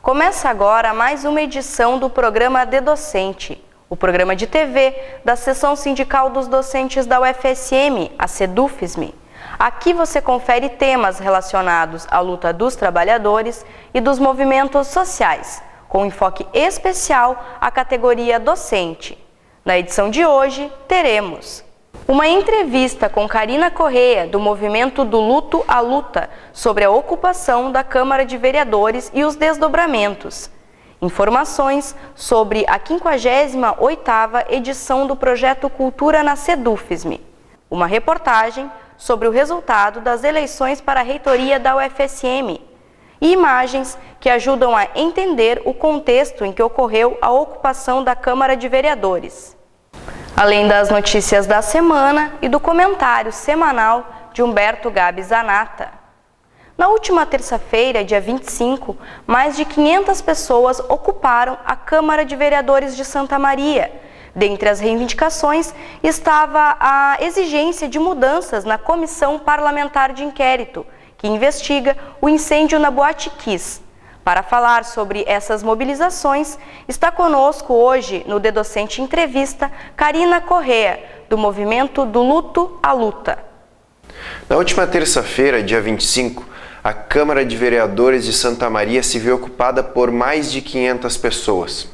Começa agora mais uma edição do programa De Docente, o programa de TV da Seção Sindical dos Docentes da UFSM, a SEDUFSM. Aqui você confere temas relacionados à luta dos trabalhadores e dos movimentos sociais, com enfoque especial à categoria docente. Na edição de hoje, teremos uma entrevista com Karina Correia, do movimento do Luto à Luta, sobre a ocupação da Câmara de Vereadores e os desdobramentos. Informações sobre a 58ª edição do projeto Cultura na SEDUFSM. Uma reportagem sobre o resultado das eleições para a reitoria da UFSM. E imagens que ajudam a entender o contexto em que ocorreu a ocupação da Câmara de Vereadores. Além das notícias da semana e do comentário semanal de Humberto Gabi Zanata. Na última terça-feira, dia 25, mais de 500 pessoas ocuparam a Câmara de Vereadores de Santa Maria. Dentre as reivindicações estava a exigência de mudanças na Comissão Parlamentar de Inquérito, que investiga o incêndio na Boate Kiss. Para falar sobre essas mobilizações, está conosco hoje, no De Docente Entrevista, Karina Correia, do movimento do Luto à Luta. Na última terça-feira, dia 25, a Câmara de Vereadores de Santa Maria se viu ocupada por mais de 500 pessoas.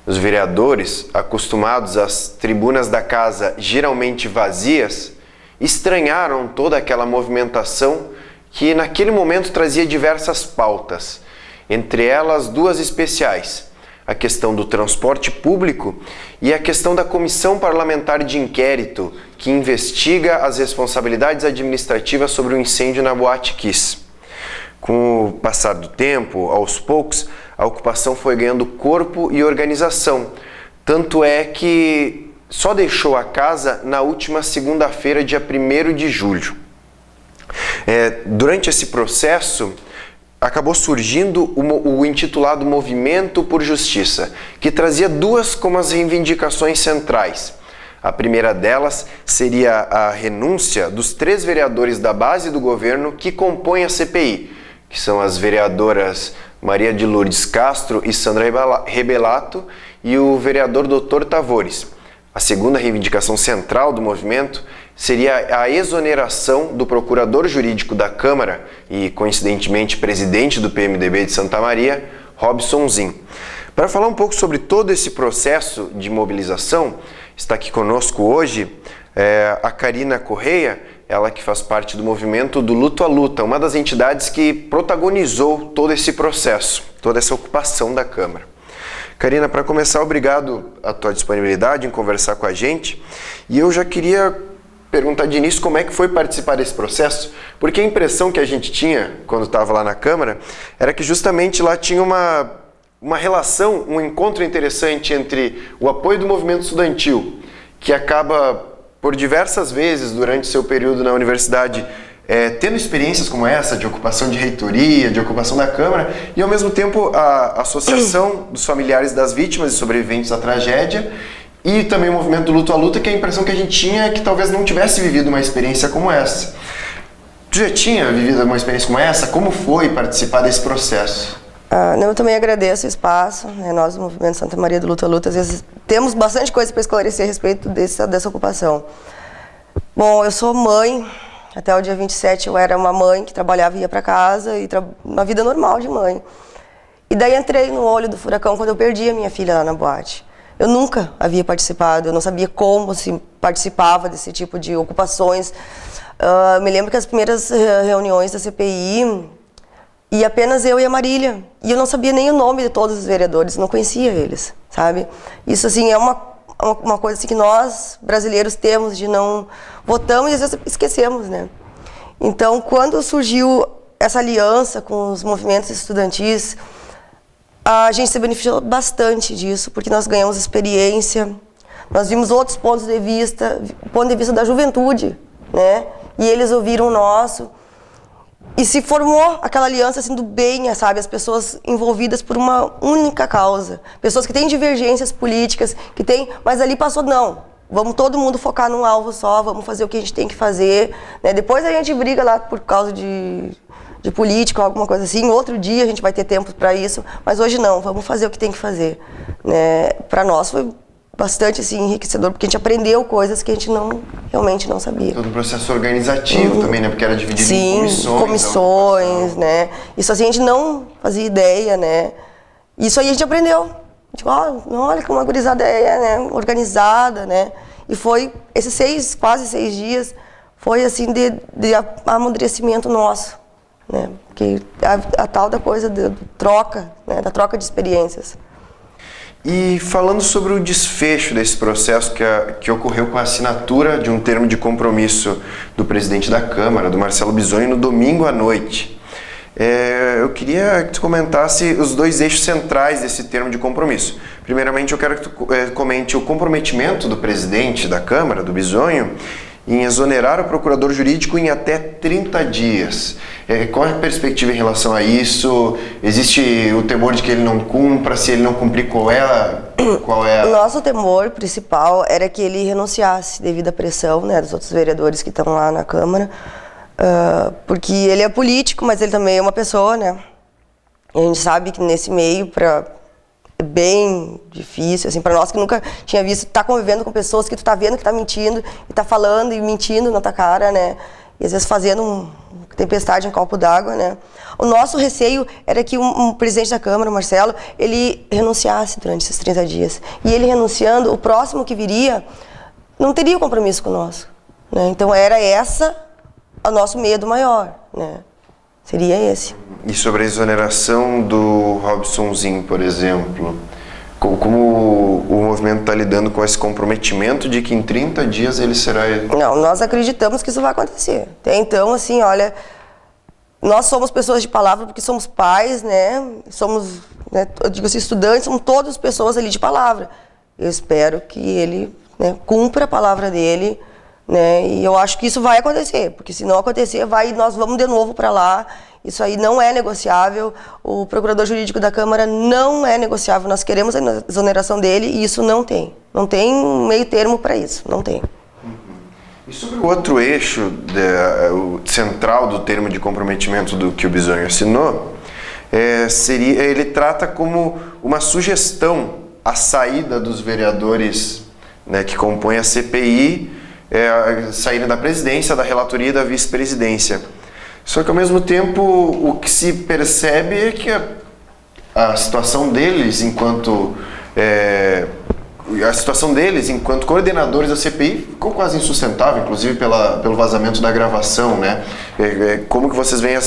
Os vereadores, acostumados às tribunas da casa geralmente vazias, estranharam toda aquela movimentação que naquele momento trazia diversas pautas. Entre elas, duas especiais, a questão do transporte público e a questão da Comissão Parlamentar de Inquérito, que investiga as responsabilidades administrativas sobre o incêndio na Boate Kiss. Com o passar do tempo, aos poucos, a ocupação foi ganhando corpo e organização, tanto é que só deixou a casa na última segunda-feira, dia 1º de julho. Durante esse processo, acabou surgindo o intitulado Movimento por Justiça, que trazia duas como as reivindicações centrais. A primeira delas seria a renúncia dos 3 vereadores da base do governo que compõem a CPI, que são as vereadoras Maria de Lourdes Castro e Sandra Rebelato e o vereador Dr. Tavores. A segunda reivindicação central do movimento seria a exoneração do procurador jurídico da Câmara e, coincidentemente, presidente do PMDB de Santa Maria, Robson Zin. Para falar um pouco sobre todo esse processo de mobilização, está aqui conosco hoje a Karina Correia, ela que faz parte do movimento do Luto à Luta, uma das entidades que protagonizou todo esse processo, toda essa ocupação da Câmara. Karina, para começar, obrigado a tua disponibilidade em conversar com a gente. E eu já queria perguntar de início como é que foi participar desse processo, porque a impressão que a gente tinha quando estava lá na Câmara era que justamente lá tinha uma relação, um encontro interessante entre o apoio do movimento estudantil, que acaba por diversas vezes durante seu período na universidade tendo experiências como essa, de ocupação de reitoria, de ocupação da Câmara, e ao mesmo tempo a Associação dos Familiares das Vítimas e Sobreviventes da Tragédia, e também o movimento do Luto à Luta, que a impressão que a gente tinha é que talvez não tivesse vivido uma experiência como essa. Tu já tinha vivido uma experiência como essa? Como foi participar desse processo? Eu também agradeço o espaço. Nós, do Movimento Santa Maria do Luto à Luta, às vezes temos bastante coisa para esclarecer a respeito dessa ocupação. Bom, eu sou mãe. Até o dia 27 eu era uma mãe que trabalhava e ia para casa, e uma vida normal de mãe. E daí entrei no olho do furacão quando eu perdi a minha filha lá na boate. Eu nunca havia participado, eu não sabia como se participava desse tipo de ocupações. Me lembro que as primeiras reuniões da CPI, e apenas eu e a Marília. E eu não sabia nem o nome de todos os vereadores, não conhecia eles, sabe? Isso, assim, é uma coisa assim, que nós, brasileiros, temos de não votamos e às vezes esquecemos, né? Então, quando surgiu essa aliança com os movimentos estudantis, a gente se beneficiou bastante disso, porque nós ganhamos experiência, nós vimos outros pontos de vista, o ponto de vista da juventude, né? E eles ouviram o nosso. E se formou aquela aliança assim do bem, sabe? As pessoas envolvidas por uma única causa. Pessoas que têm divergências políticas, mas ali passou, não. Vamos todo mundo focar num alvo só, vamos fazer o que a gente tem que fazer. Né? Depois a gente briga lá por causa de de política ou alguma coisa assim. Outro dia a gente vai ter tempo para isso, mas hoje não, vamos fazer o que tem que fazer. Né? Para nós foi bastante assim, enriquecedor, porque a gente aprendeu coisas que a gente realmente não sabia. Todo um processo organizativo também, né? Porque era dividido em comissões, né? Isso assim a gente não fazia ideia, né? Isso aí a gente aprendeu. Tipo, olha como a gurizada é, né? Organizada, né? E foi esses quase 6 dias, foi assim de amadurecimento nosso, né? Porque a tal da coisa de troca, né? Da troca de experiências. E falando sobre o desfecho desse processo que ocorreu com a assinatura de um termo de compromisso do presidente da Câmara, do Marcelo Bisogno, no domingo à noite, eu queria que tu comentasse os 2 eixos centrais desse termo de compromisso. Primeiramente, eu quero que tu comente o comprometimento do presidente da Câmara, do Bisogno, em exonerar o procurador jurídico em até 30 dias. Qual é a perspectiva em relação a isso? Existe o temor de que ele não cumpra? Se ele não cumprir, qual é a... O nosso temor principal era que ele renunciasse devido à pressão, né, dos outros vereadores que estão lá na Câmara, porque ele é político, mas ele também é uma pessoa, né? E a gente sabe que nesse meio, é bem difícil, assim, para nós que nunca tinha visto, tá convivendo com pessoas que tu tá vendo que tá mentindo, e tá falando e mentindo na tua cara, né? E às vezes fazendo uma tempestade em copo d'água, né? O nosso receio era que um presidente da Câmara, o Marcelo, ele renunciasse durante esses 30 dias. E ele renunciando, o próximo que viria não teria compromisso conosco, né? Então era o nosso medo maior, né? Seria esse. E sobre a exoneração do Robsonzinho, por exemplo, como o movimento está lidando com esse comprometimento de que em 30 dias ele será... Não, nós acreditamos que isso vai acontecer. Até então, assim, olha, nós somos pessoas de palavra porque somos pais, né? Somos, né, eu digo assim, estudantes, somos todas pessoas ali de palavra. Eu espero que ele, né, cumpra a palavra dele, né? E eu acho que isso vai acontecer, porque se não acontecer, nós vamos de novo para lá. Isso aí não é negociável. O procurador jurídico da Câmara não é negociável. Nós queremos a exoneração dele e isso não tem. Não tem meio termo para isso, não tem. E sobre o outro eixo o central do termo de comprometimento do que o Bisogno assinou, ele trata como uma sugestão à saída dos vereadores, né, que compõem a CPI, saírem da presidência, da relatoria e da vice-presidência. Só que, ao mesmo tempo, o que se percebe é que a situação deles enquanto coordenadores da CPI ficou quase insustentável, inclusive pelo vazamento da gravação, né? Como que vocês veem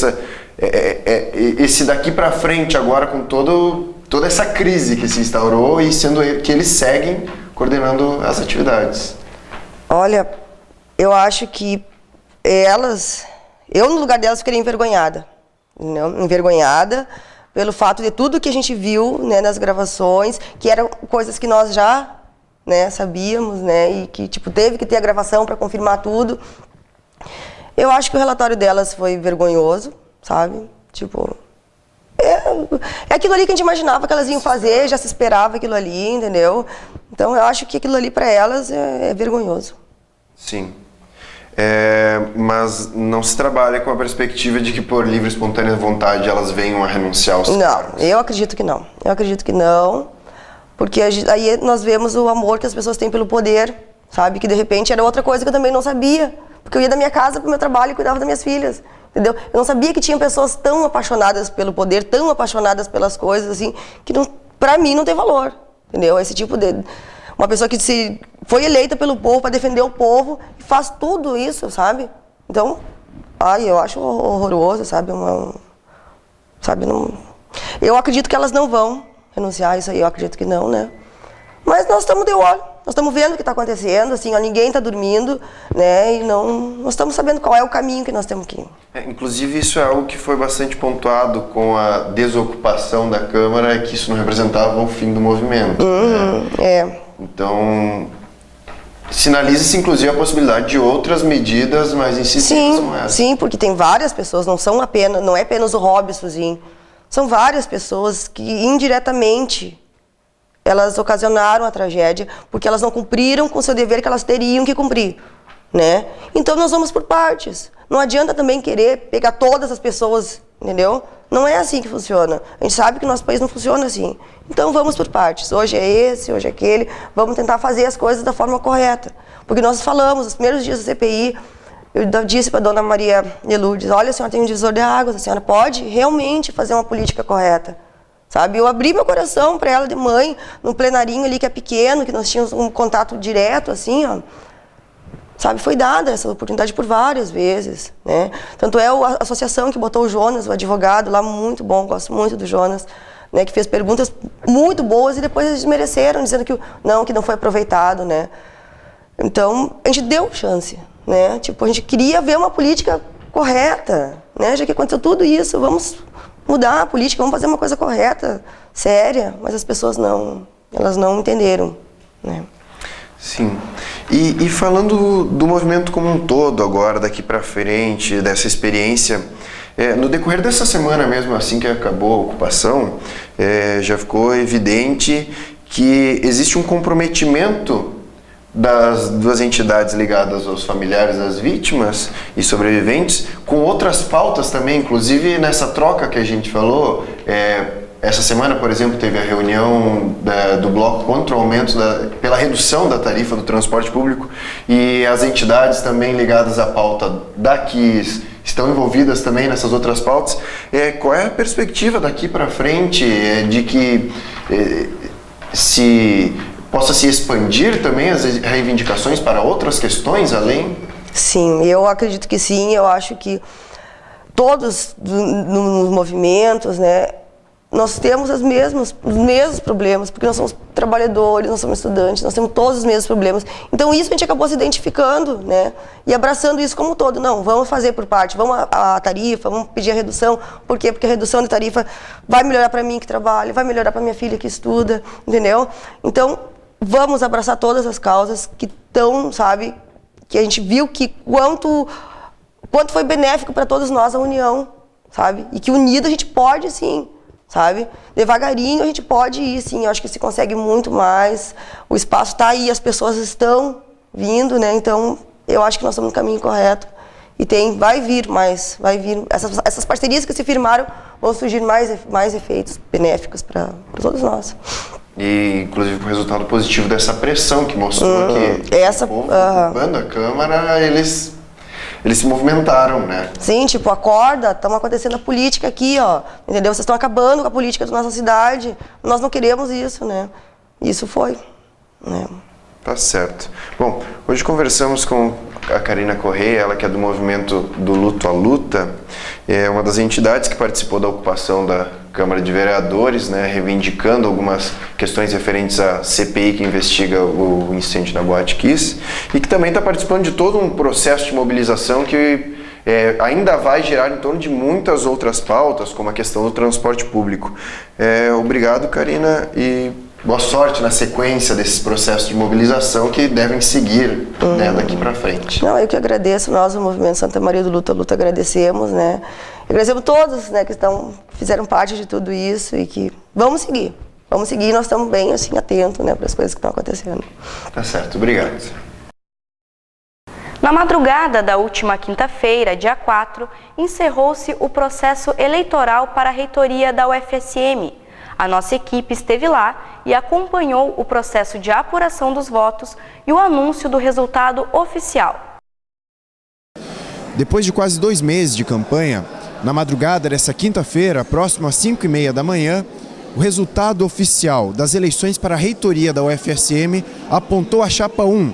esse daqui para frente agora com toda essa crise que se instaurou e sendo que eles seguem coordenando as atividades? Olha, eu acho que eu no lugar delas ficaria envergonhada, não? Envergonhada pelo fato de tudo que a gente viu, né, nas gravações, que eram coisas que nós já, né, sabíamos, né, e que tipo teve que ter a gravação para confirmar tudo. Eu acho que o relatório delas foi vergonhoso, sabe? Tipo, é aquilo ali que a gente imaginava que elas iam fazer, já se esperava aquilo ali, entendeu? Então eu acho que aquilo ali para elas é vergonhoso. Sim. Mas não se trabalha com a perspectiva de que por livre e espontânea vontade elas venham a renunciar aos cargos? Não, eu acredito que não. Eu acredito que não, porque aí nós vemos o amor que as pessoas têm pelo poder, sabe? Que de repente era outra coisa que eu também não sabia, porque eu ia da minha casa para o meu trabalho e cuidava das minhas filhas, entendeu? Eu não sabia que tinha pessoas tão apaixonadas pelo poder, tão apaixonadas pelas coisas, assim, que para mim não tem valor, entendeu? Esse tipo de... Uma pessoa que foi eleita pelo povo para defender o povo e faz tudo isso, sabe? Então, eu acho horroroso, sabe? Eu acredito que elas não vão renunciar a isso aí, eu acredito que não, né? Mas nós estamos de olho, nós estamos vendo o que está acontecendo, assim, ninguém está dormindo, né? E nós estamos sabendo qual é o caminho que nós temos que ir. Inclusive, isso é algo que foi bastante pontuado com a desocupação da Câmara, que isso não representava o fim do movimento. Né? Então, sinaliza-se inclusive a possibilidade de outras medidas mais incisivas como essa. Sim, porque tem várias pessoas, não é apenas o Robsonzinho, são várias pessoas que indiretamente elas ocasionaram a tragédia porque elas não cumpriram com o seu dever que elas teriam que cumprir. né? Então nós vamos por partes. Não adianta também querer pegar todas as pessoas, entendeu? Não é assim que funciona. A gente sabe que o nosso país não funciona assim. Então vamos por partes. Hoje é esse, hoje é aquele. Vamos tentar fazer as coisas da forma correta. Porque nós falamos, nos primeiros dias da CPI, eu disse para a dona Maria de Lourdes, olha, a senhora tem um divisor de águas, a senhora pode realmente fazer uma política correta. Sabe? Eu abri meu coração para ela de mãe, num plenarinho ali que é pequeno, que nós tínhamos um contato direto, assim, ó. Sabe? Foi dada essa oportunidade por várias vezes, né? Tanto é a associação que botou o Jonas, o advogado lá, muito bom, gosto muito do Jonas, né? Que fez perguntas muito boas e depois eles desmereceram, dizendo que não foi aproveitado, né? Então, a gente deu chance, né? Tipo, a gente queria ver uma política correta, né? Já que aconteceu tudo isso, vamos mudar a política, vamos fazer uma coisa correta, séria, mas as pessoas elas não entenderam, né? Sim. E falando do movimento como um todo agora, daqui para frente, dessa experiência, no decorrer dessa semana mesmo, assim que acabou a ocupação, já ficou evidente que existe um comprometimento das duas entidades ligadas aos familiares das vítimas e sobreviventes com outras pautas também, inclusive nessa troca que a gente falou. Essa semana, por exemplo, teve a reunião do bloco contra o aumento pela redução da tarifa do transporte público, e as entidades também ligadas à pauta daqui estão envolvidas também nessas outras pautas. Qual é a perspectiva daqui para frente de que possa se expandir também as reivindicações para outras questões além? Sim, eu acredito que sim. Eu acho que todos nos movimentos, né, nós temos os mesmos problemas, porque nós somos trabalhadores, nós somos estudantes, nós temos todos os mesmos problemas. Então isso a gente acabou se identificando, né, e abraçando isso como um todo. Não, vamos fazer por parte, vamos a tarifa, vamos pedir a redução. Por quê? Porque a redução da tarifa vai melhorar para mim que trabalho, vai melhorar para minha filha que estuda, entendeu? Então, vamos abraçar todas as causas que estão, sabe, que a gente viu que quanto foi benéfico para todos nós a união, sabe? E que unido a gente pode sim, sabe? Devagarinho a gente pode ir sim, eu acho que se consegue muito mais. O espaço está aí, as pessoas estão vindo, né? Então, eu acho que nós estamos no caminho correto. E vai vir. Essas parcerias que se firmaram vão surgir mais efeitos benéficos para todos nós. E, inclusive, o resultado positivo dessa pressão que mostrou que o povo ocupando a Câmara, eles se movimentaram, né? Sim, tipo, acorda, estamos acontecendo a política aqui, ó, entendeu? Vocês estão acabando com a política da nossa cidade, nós não queremos isso, né? Isso foi, né? Tá certo. Bom, hoje conversamos com a Karina Correia, ela que é do movimento do Luto à Luta, é uma das entidades que participou da ocupação da Câmara de Vereadores, né, reivindicando algumas questões referentes à CPI que investiga o incêndio na Boate Kiss, e que também está participando de todo um processo de mobilização que ainda vai gerar em torno de muitas outras pautas, como a questão do transporte público. Obrigado, Karina, e boa sorte na sequência desses processos de mobilização que devem seguir, né, daqui para frente. Não, eu que agradeço, nós, o Movimento Santa Maria do Luto à Luta, agradecemos, né? Agradecemos todos, né, que fizeram parte de tudo isso e que vamos seguir, nós estamos bem, assim, atentos, né, para as coisas que estão acontecendo. Tá certo, obrigado. Na madrugada da última quinta-feira, dia 4, encerrou-se o processo eleitoral para a reitoria da UFSM. A nossa equipe esteve lá e acompanhou o processo de apuração dos votos e o anúncio do resultado oficial. Depois de quase 2 meses de campanha, na madrugada dessa quinta-feira, próximo às 5h30 da manhã, o resultado oficial das eleições para a reitoria da UFSM apontou a chapa 1,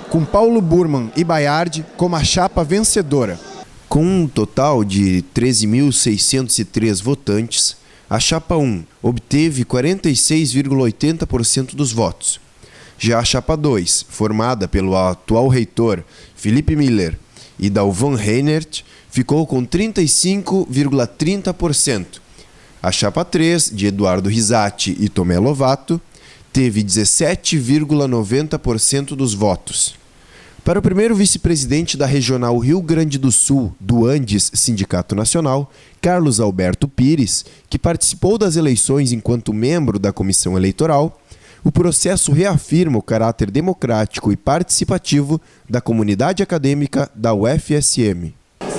com Paulo Burman e Baiardi como a chapa vencedora. Com um total de 13.603 votantes, a chapa 1 obteve 46,80% dos votos. Já a chapa 2, formada pelo atual reitor Felipe Miller e Dalvan Reinert, ficou com 35,30%. A chapa 3, de Eduardo Risati e Tomé Lovato, teve 17,90% dos votos. Para o primeiro vice-presidente da Regional Rio Grande do Sul, do Andes Sindicato Nacional, Carlos Alberto Pires, que participou das eleições enquanto membro da comissão eleitoral, o processo reafirma o caráter democrático e participativo da comunidade acadêmica da UFSM.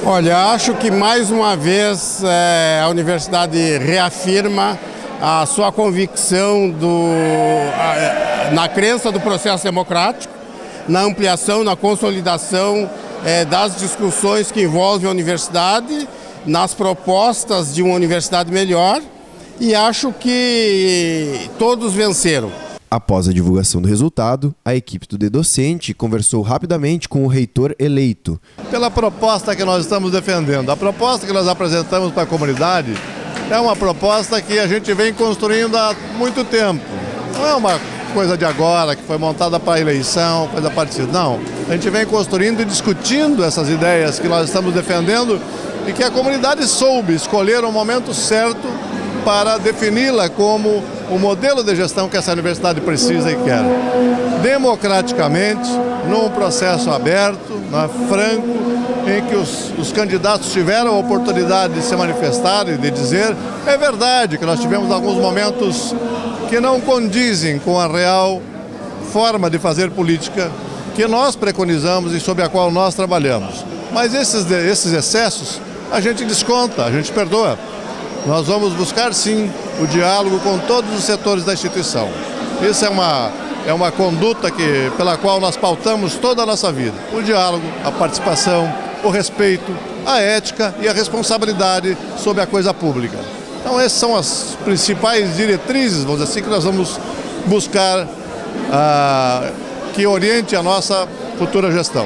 Olha, acho que mais uma vez a universidade reafirma a sua convicção na crença do processo democrático, na ampliação, na consolidação das discussões que envolvem a universidade, nas propostas de uma universidade melhor, e acho que todos venceram. Após a divulgação do resultado, a equipe do DEDocente conversou rapidamente com o reitor eleito. Pela proposta que nós estamos defendendo, a proposta que nós apresentamos para a comunidade é uma proposta que a gente vem construindo há muito tempo. Não é uma coisa de agora, que foi montada para a eleição, coisa parecida. Não, a gente vem construindo e discutindo essas ideias que nós estamos defendendo e que a comunidade soube escolher o momento certo para defini-la como o modelo de gestão que essa universidade precisa e quer. Democraticamente, num processo aberto, franco, em que os candidatos tiveram a oportunidade de se manifestar e de dizer, é verdade que nós tivemos alguns momentos que não condizem com a real forma de fazer política que nós preconizamos e sobre a qual nós trabalhamos. Mas esses excessos a gente desconta, a gente perdoa. Nós vamos buscar, sim, o diálogo com todos os setores da instituição. Isso é uma conduta pela qual nós pautamos toda a nossa vida. O diálogo, a participação, o respeito, a ética e a responsabilidade sobre a coisa pública. Então, essas são as principais diretrizes, vamos dizer assim, que nós vamos buscar que oriente a nossa futura gestão.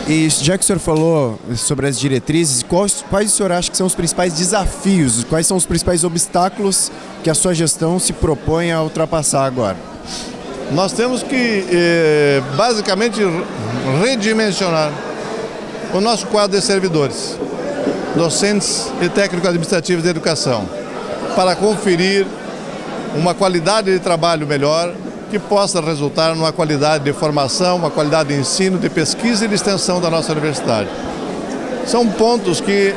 E já que o senhor falou sobre as diretrizes, quais o senhor acha que são os principais desafios, quais são os principais obstáculos que a sua gestão se propõe a ultrapassar agora? Nós temos que, basicamente, redimensionar o nosso quadro de servidores, docentes e técnico-administrativos de educação, para conferir uma qualidade de trabalho melhor, que possa resultar numa qualidade de formação, uma qualidade de ensino, de pesquisa e de extensão da nossa universidade. São pontos que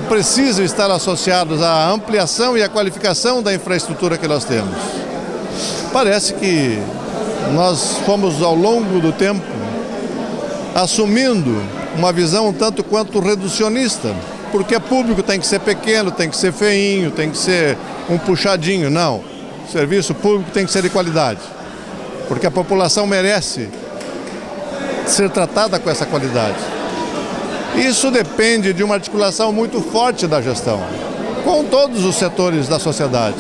precisam estar associados à ampliação e à qualificação da infraestrutura que nós temos. Parece que nós fomos, ao longo do tempo, assumindo uma visão um tanto quanto reducionista, porque público tem que ser pequeno, tem que ser feinho, tem que ser um puxadinho. Não. O serviço público tem que ser de qualidade, porque a população merece ser tratada com essa qualidade. Isso depende de uma articulação muito forte da gestão, com todos os setores da sociedade,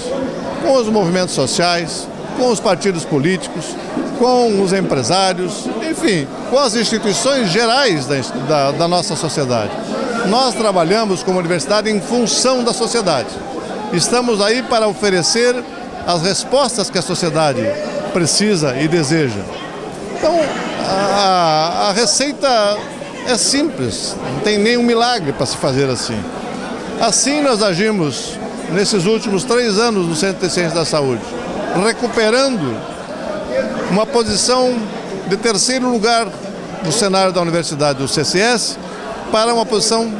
com os movimentos sociais, com os partidos políticos, com os empresários, enfim, com as instituições gerais da nossa sociedade. Nós trabalhamos como universidade em função da sociedade. Estamos aí para oferecer as respostas que a sociedade precisa e deseja. Então, a receita é simples, não tem nenhum milagre para se fazer assim. Assim nós agimos nesses últimos 3 anos no Centro de Ciências da Saúde, recuperando uma posição de 3º lugar no cenário da universidade, do CCS, para uma posição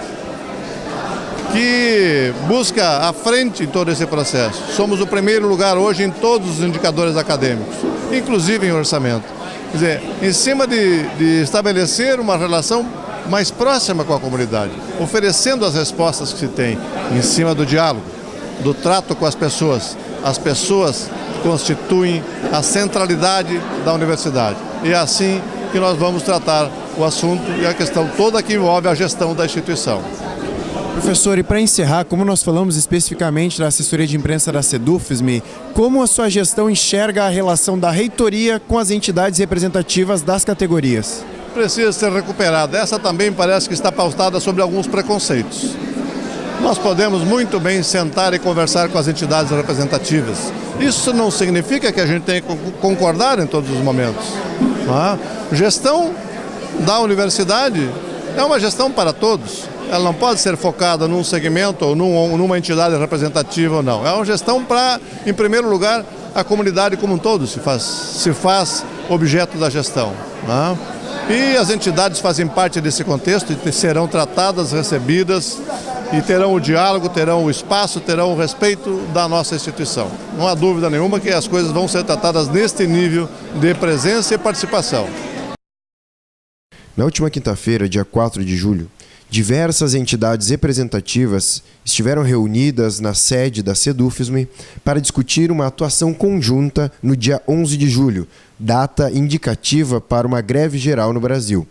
que busca à frente em todo esse processo. Somos o 1º lugar hoje em todos os indicadores acadêmicos, inclusive em orçamento. Quer dizer, em cima de estabelecer uma relação mais próxima com a comunidade, oferecendo as respostas que se tem, em cima do diálogo, do trato com as pessoas. As pessoas constituem a centralidade da universidade. E é assim que nós vamos tratar o assunto e a questão toda que envolve a gestão da instituição. Professor, e para encerrar, como nós falamos especificamente da assessoria de imprensa da SEDUFSM, como a sua gestão enxerga a relação da reitoria com as entidades representativas das categorias? Precisa ser recuperada. Essa também parece que está pautada sobre alguns preconceitos. Nós podemos muito bem sentar e conversar com as entidades representativas. Isso não significa que a gente tenha que concordar em todos os momentos. Gestão da universidade é uma gestão para todos. Ela não pode ser focada num segmento ou numa entidade representativa ou não. É uma gestão para, em primeiro lugar, a comunidade como um todo se faz objeto da gestão. E as entidades fazem parte desse contexto e serão tratadas, recebidas e terão o diálogo, terão o espaço, terão o respeito da nossa instituição. Não há dúvida nenhuma que as coisas vão ser tratadas neste nível de presença e participação. Na última quinta-feira, dia 4 de julho, diversas entidades representativas estiveram reunidas na sede da SEDUFSM para discutir uma atuação conjunta no dia 11 de julho, data indicativa para uma greve geral no Brasil.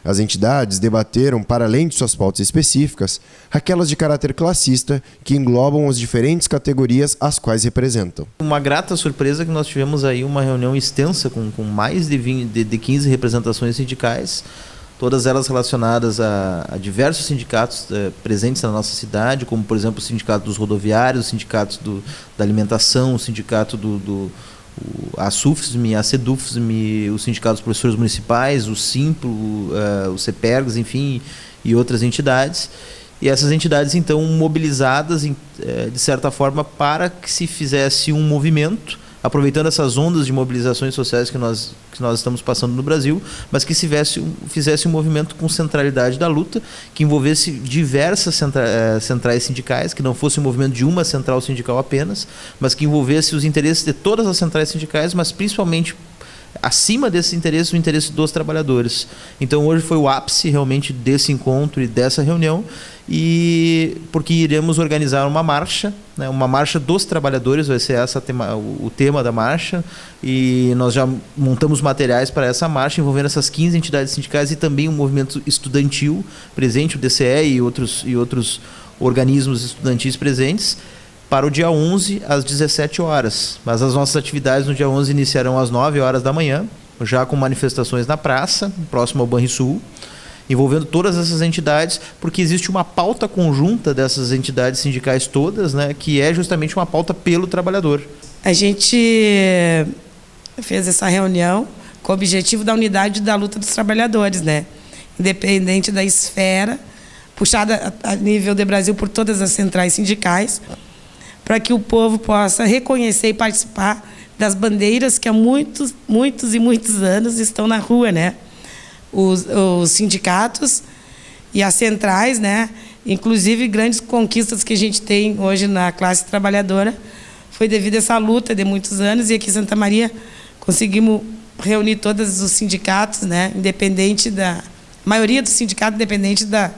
As entidades debateram, para além de suas pautas específicas, aquelas de caráter classista que englobam as diferentes categorias às quais representam. Uma grata surpresa que nós tivemos aí uma reunião extensa com mais de 15 representações sindicais, todas elas relacionadas a diversos sindicatos presentes na nossa cidade, como, por exemplo, o Sindicato dos Rodoviários, o Sindicato da Alimentação, o Sindicato a SUFSM, a SEDUFSM, o Sindicato dos Professores Municipais, o SIMPLO, o CEPERGS, enfim, e outras entidades. E essas entidades, então, mobilizadas, de certa forma, para que se fizesse um movimento, aproveitando essas ondas de mobilizações sociais que nós estamos passando no Brasil, mas que fizesse um movimento com centralidade da luta, que envolvesse diversas centrais sindicais, que não fosse um movimento de uma central sindical apenas, mas que envolvesse os interesses de todas as centrais sindicais, mas principalmente acima desses interesses, o interesse dos trabalhadores. Então hoje foi o ápice realmente desse encontro e dessa reunião, e porque iremos organizar uma marcha, né, uma marcha dos trabalhadores, vai ser o tema da marcha, e nós já montamos materiais para essa marcha envolvendo essas 15 entidades sindicais e também um movimento estudantil presente, o DCE e outros organismos estudantis presentes, para o dia 11 às 17 horas. Mas as nossas atividades no dia 11 iniciarão às 9 horas da manhã, já com manifestações na praça, próximo ao Banrisul, envolvendo todas essas entidades, porque existe uma pauta conjunta dessas entidades sindicais todas, né, que é justamente uma pauta pelo trabalhador. A gente fez essa reunião com o objetivo da unidade da luta dos trabalhadores, né, independente da esfera, puxada a nível de Brasil por todas as centrais sindicais, para que o povo possa reconhecer e participar das bandeiras que há muitos e muitos anos estão na rua, né? Os sindicatos e as centrais, né? Inclusive grandes conquistas que a gente tem hoje na classe trabalhadora foi devido a essa luta de muitos anos, e aqui em Santa Maria conseguimos reunir todos os sindicatos, né? Independente da maioria dos sindicatos, independente da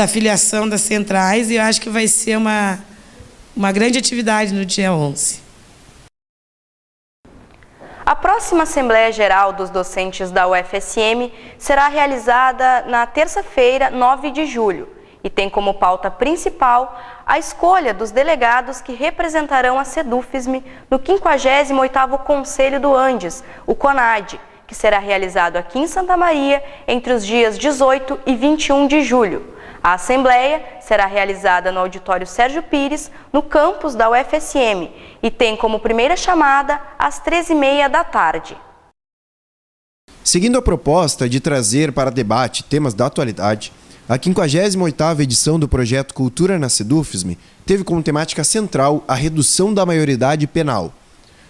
filiação das centrais, e eu acho que vai ser uma grande atividade no dia 11. A próxima Assembleia Geral dos Docentes da UFSM será realizada na terça-feira, 9 de julho, e tem como pauta principal a escolha dos delegados que representarão a SEDUFSM no 58º Conselho do Andes, o CONAD, que será realizado aqui em Santa Maria entre os dias 18 e 21 de julho. A Assembleia será realizada no Auditório Sérgio Pires, no campus da UFSM, e tem como primeira chamada às 13h30 da tarde. Seguindo a proposta de trazer para debate temas da atualidade, a 58ª edição do projeto Cultura na SEDUFSM teve como temática central a redução da maioridade penal.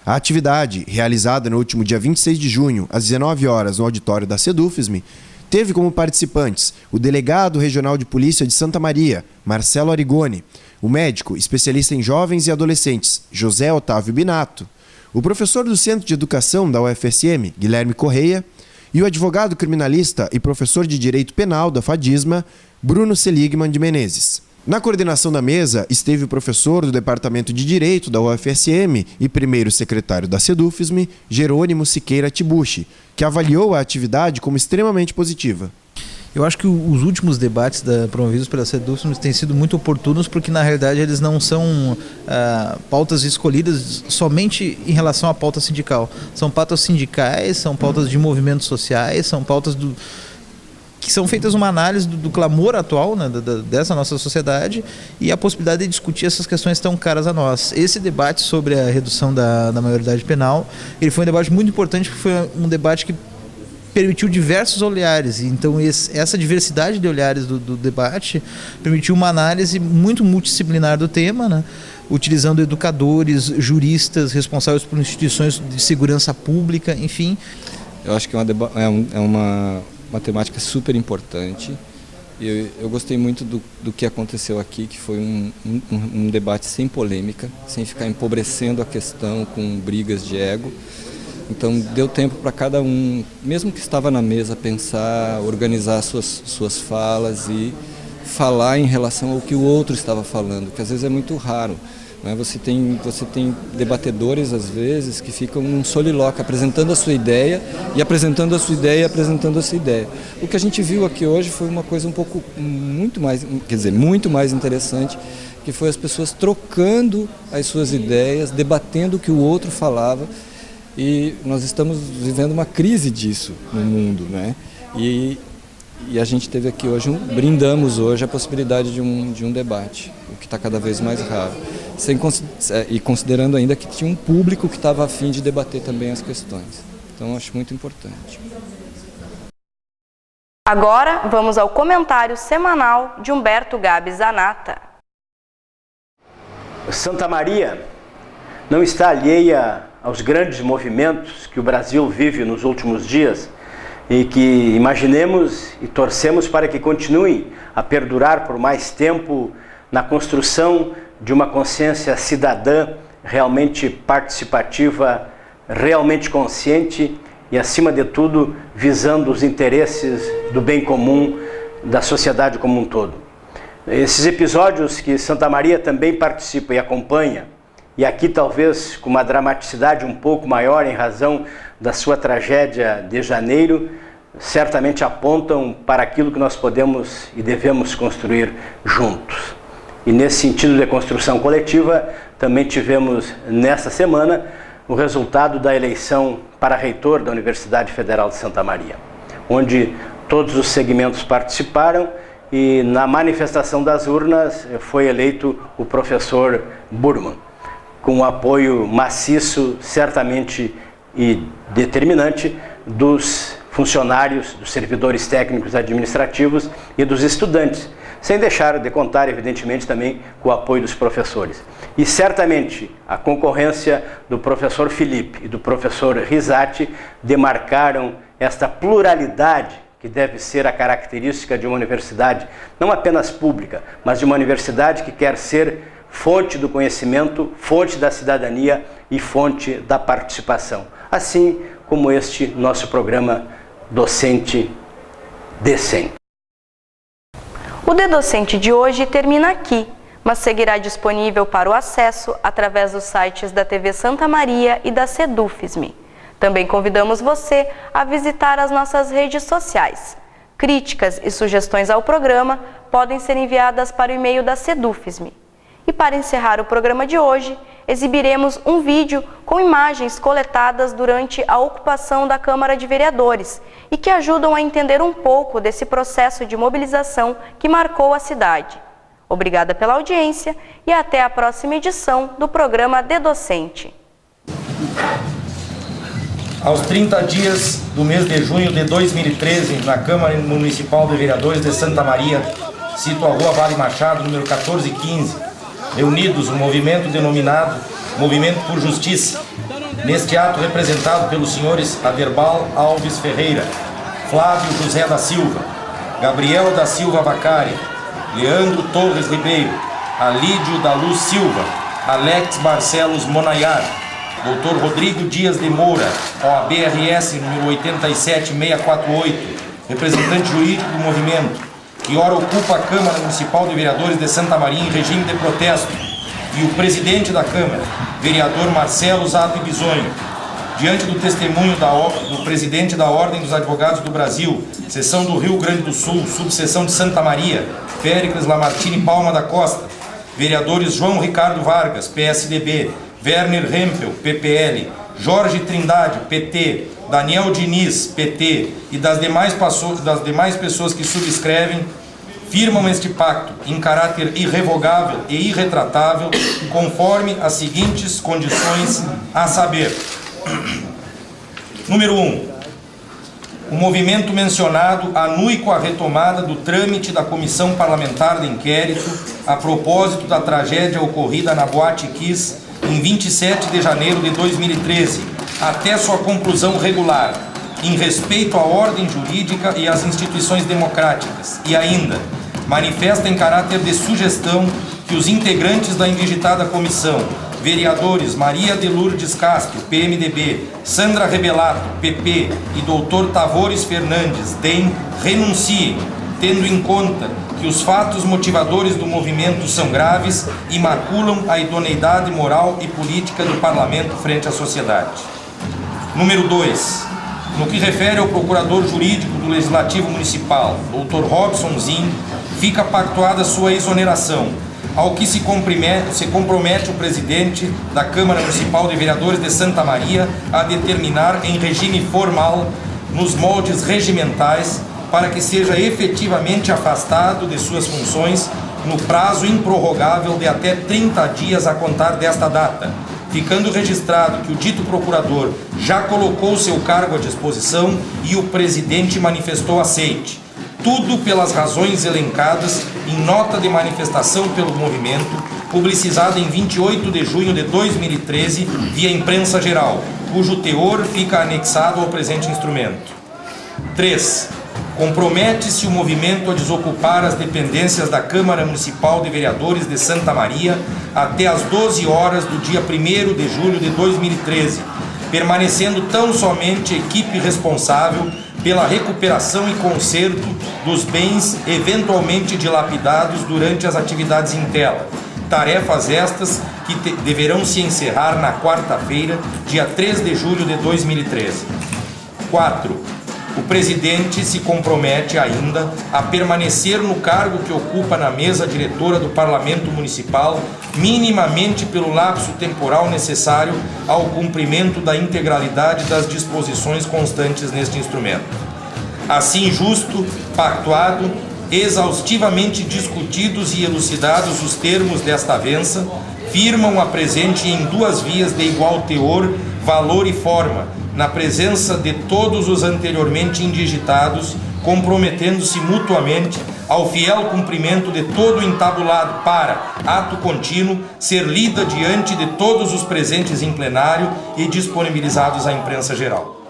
A atividade, realizada no último dia 26 de junho, às 19 horas, no auditório da SEDUFSM, teve como participantes o delegado regional de polícia de Santa Maria, Marcelo Arigoni, o médico especialista em jovens e adolescentes, José Otávio Binato, o professor do Centro de Educação da UFSM, Guilherme Correia, e o advogado criminalista e professor de Direito Penal da FADISMA, Bruno Seligman de Menezes. Na coordenação da mesa esteve o professor do Departamento de Direito da UFSM e primeiro secretário da SEDUFSM, Jerônimo Siqueira Tibuchi, que avaliou a atividade como extremamente positiva. Eu acho que os últimos debates promovidos pela SEDUFSM têm sido muito oportunos, porque na realidade eles não são pautas escolhidas somente em relação à pauta sindical. São pautas sindicais, são pautas de movimentos sociais, são pautas que são feitas uma análise do clamor atual, né, dessa nossa sociedade, e a possibilidade de discutir essas questões tão caras a nós. Esse debate sobre a redução da maioridade penal, ele foi um debate muito importante, porque foi um debate que permitiu diversos olhares. Então essa diversidade de olhares do debate permitiu uma análise muito multidisciplinar do tema, né, utilizando educadores, juristas, responsáveis por instituições de segurança pública, enfim. Eu acho que é uma temática super importante, Eu gostei muito do que aconteceu aqui, que foi um debate sem polêmica, sem ficar empobrecendo a questão com brigas de ego. Então deu tempo para cada um, mesmo que estava na mesa, pensar, organizar suas falas e falar em relação ao que o outro estava falando, que às vezes é muito raro. Né? Você tem debatedores, às vezes, que ficam num solilóquio, apresentando a sua ideia e apresentando a sua ideia e apresentando a sua ideia. O que a gente viu aqui hoje foi uma coisa muito mais interessante, que foi as pessoas trocando as suas ideias, debatendo o que o outro falava. E nós estamos vivendo uma crise disso no mundo, né? E a gente teve aqui hoje, brindamos hoje a possibilidade de um debate, o que está cada vez mais raro. E considerando ainda que tinha um público que estava a fim de debater também as questões. Então, acho muito importante. Agora, vamos ao comentário semanal de Humberto Gabi Zanata. Santa Maria não está alheia aos grandes movimentos que o Brasil vive nos últimos dias e que imaginemos e torcemos para que continuem a perdurar por mais tempo na construção de uma consciência cidadã realmente participativa, realmente consciente e, acima de tudo, visando os interesses do bem comum da sociedade como um todo. Esses episódios que Santa Maria também participa e acompanha, e aqui talvez com uma dramaticidade um pouco maior em razão da sua tragédia de janeiro, certamente apontam para aquilo que nós podemos e devemos construir juntos. E nesse sentido de construção coletiva, também tivemos nesta semana o resultado da eleição para reitor da Universidade Federal de Santa Maria, onde todos os segmentos participaram e na manifestação das urnas foi eleito o professor Burman, com o apoio maciço, certamente e determinante, dos funcionários, dos servidores técnicos administrativos e dos estudantes, sem deixar de contar, evidentemente, também com o apoio dos professores. E certamente a concorrência do professor Felipe e do professor Risati demarcaram esta pluralidade que deve ser a característica de uma universidade, não apenas pública, mas de uma universidade que quer ser fonte do conhecimento, fonte da cidadania e fonte da participação. Assim como este nosso programa Docente Decente. O D-Docente de hoje termina aqui, mas seguirá disponível para o acesso através dos sites da TV Santa Maria e da Sedufisme. Também convidamos você a visitar as nossas redes sociais. Críticas e sugestões ao programa podem ser enviadas para o e-mail da Sedufisme. E para encerrar o programa de hoje, exibiremos um vídeo com imagens coletadas durante a ocupação da Câmara de Vereadores e que ajudam a entender um pouco desse processo de mobilização que marcou a cidade. Obrigada pela audiência e até a próxima edição do programa D-Docente. Aos 30 dias do mês de junho de 2013, na Câmara Municipal de Vereadores de Santa Maria, cito a Rua Vale Machado, número 1415, reunidos um movimento denominado Movimento por Justiça, neste ato representado pelos senhores Aderbal Alves Ferreira, Flávio José da Silva, Gabriel da Silva Vacari, Leandro Torres Ribeiro, Alídio da Luz Silva, Alex Barcelos Monayar, Dr. Rodrigo Dias de Moura, OAB-RS número 87648, representante jurídico do movimento, que ora ocupa a Câmara Municipal de Vereadores de Santa Maria em regime de protesto, e o presidente da Câmara, vereador Marcelo Zato Bisonho, diante do testemunho do presidente da Ordem dos Advogados do Brasil, seção do Rio Grande do Sul, subseção de Santa Maria, Péricles Lamartine Palma da Costa, vereadores João Ricardo Vargas, PSDB, Werner Hempel, PPL, Jorge Trindade, PT, Daniel Diniz, PT, e das demais pessoas que subscrevem, firmam este pacto em caráter irrevogável e irretratável, conforme as seguintes condições, a saber: número 1. O movimento mencionado anui com a retomada do trâmite da Comissão Parlamentar de Inquérito a propósito da tragédia ocorrida na Boate Kiss em 27 de janeiro de 2013, até sua conclusão regular, em respeito à ordem jurídica e às instituições democráticas. E ainda, manifesta em caráter de sugestão que os integrantes da indigitada comissão, vereadores Maria de Lourdes Castro, PMDB, Sandra Rebelato, PP e Dr. Tavores Fernandes, DEM, renunciem, tendo em conta que os fatos motivadores do movimento são graves e maculam a idoneidade moral e política do Parlamento frente à sociedade. Número 2. No que refere ao Procurador Jurídico do Legislativo Municipal, Dr. Robson Zin, fica pactuada sua exoneração, ao que se compromete o presidente da Câmara Municipal de Vereadores de Santa Maria a determinar em regime formal, nos moldes regimentais, para que seja efetivamente afastado de suas funções no prazo improrrogável de até 30 dias a contar desta data, ficando registrado que o dito procurador já colocou seu cargo à disposição e o presidente manifestou aceite. Tudo pelas razões elencadas em nota de manifestação pelo movimento, publicizada em 28 de junho de 2013 via imprensa geral, cujo teor fica anexado ao presente instrumento. 3. Compromete-se o movimento a desocupar as dependências da Câmara Municipal de Vereadores de Santa Maria até às 12 horas do dia 1º de julho de 2013, permanecendo tão somente equipe responsável pela recuperação e conserto dos bens eventualmente dilapidados durante as atividades em tela. Tarefas estas que deverão se encerrar na quarta-feira, dia 3 de julho de 2013. 4. O presidente se compromete ainda a permanecer no cargo que ocupa na mesa diretora do Parlamento Municipal, minimamente pelo lapso temporal necessário ao cumprimento da integralidade das disposições constantes neste instrumento. Assim, justo, pactuado, exaustivamente discutidos e elucidados os termos desta avença, firmam a presente em 2 vias de igual teor, valor e forma, na presença de todos os anteriormente indigitados, comprometendo-se mutuamente ao fiel cumprimento de todo o entabulado para, ato contínuo, ser lida diante de todos os presentes em plenário e disponibilizados à imprensa geral.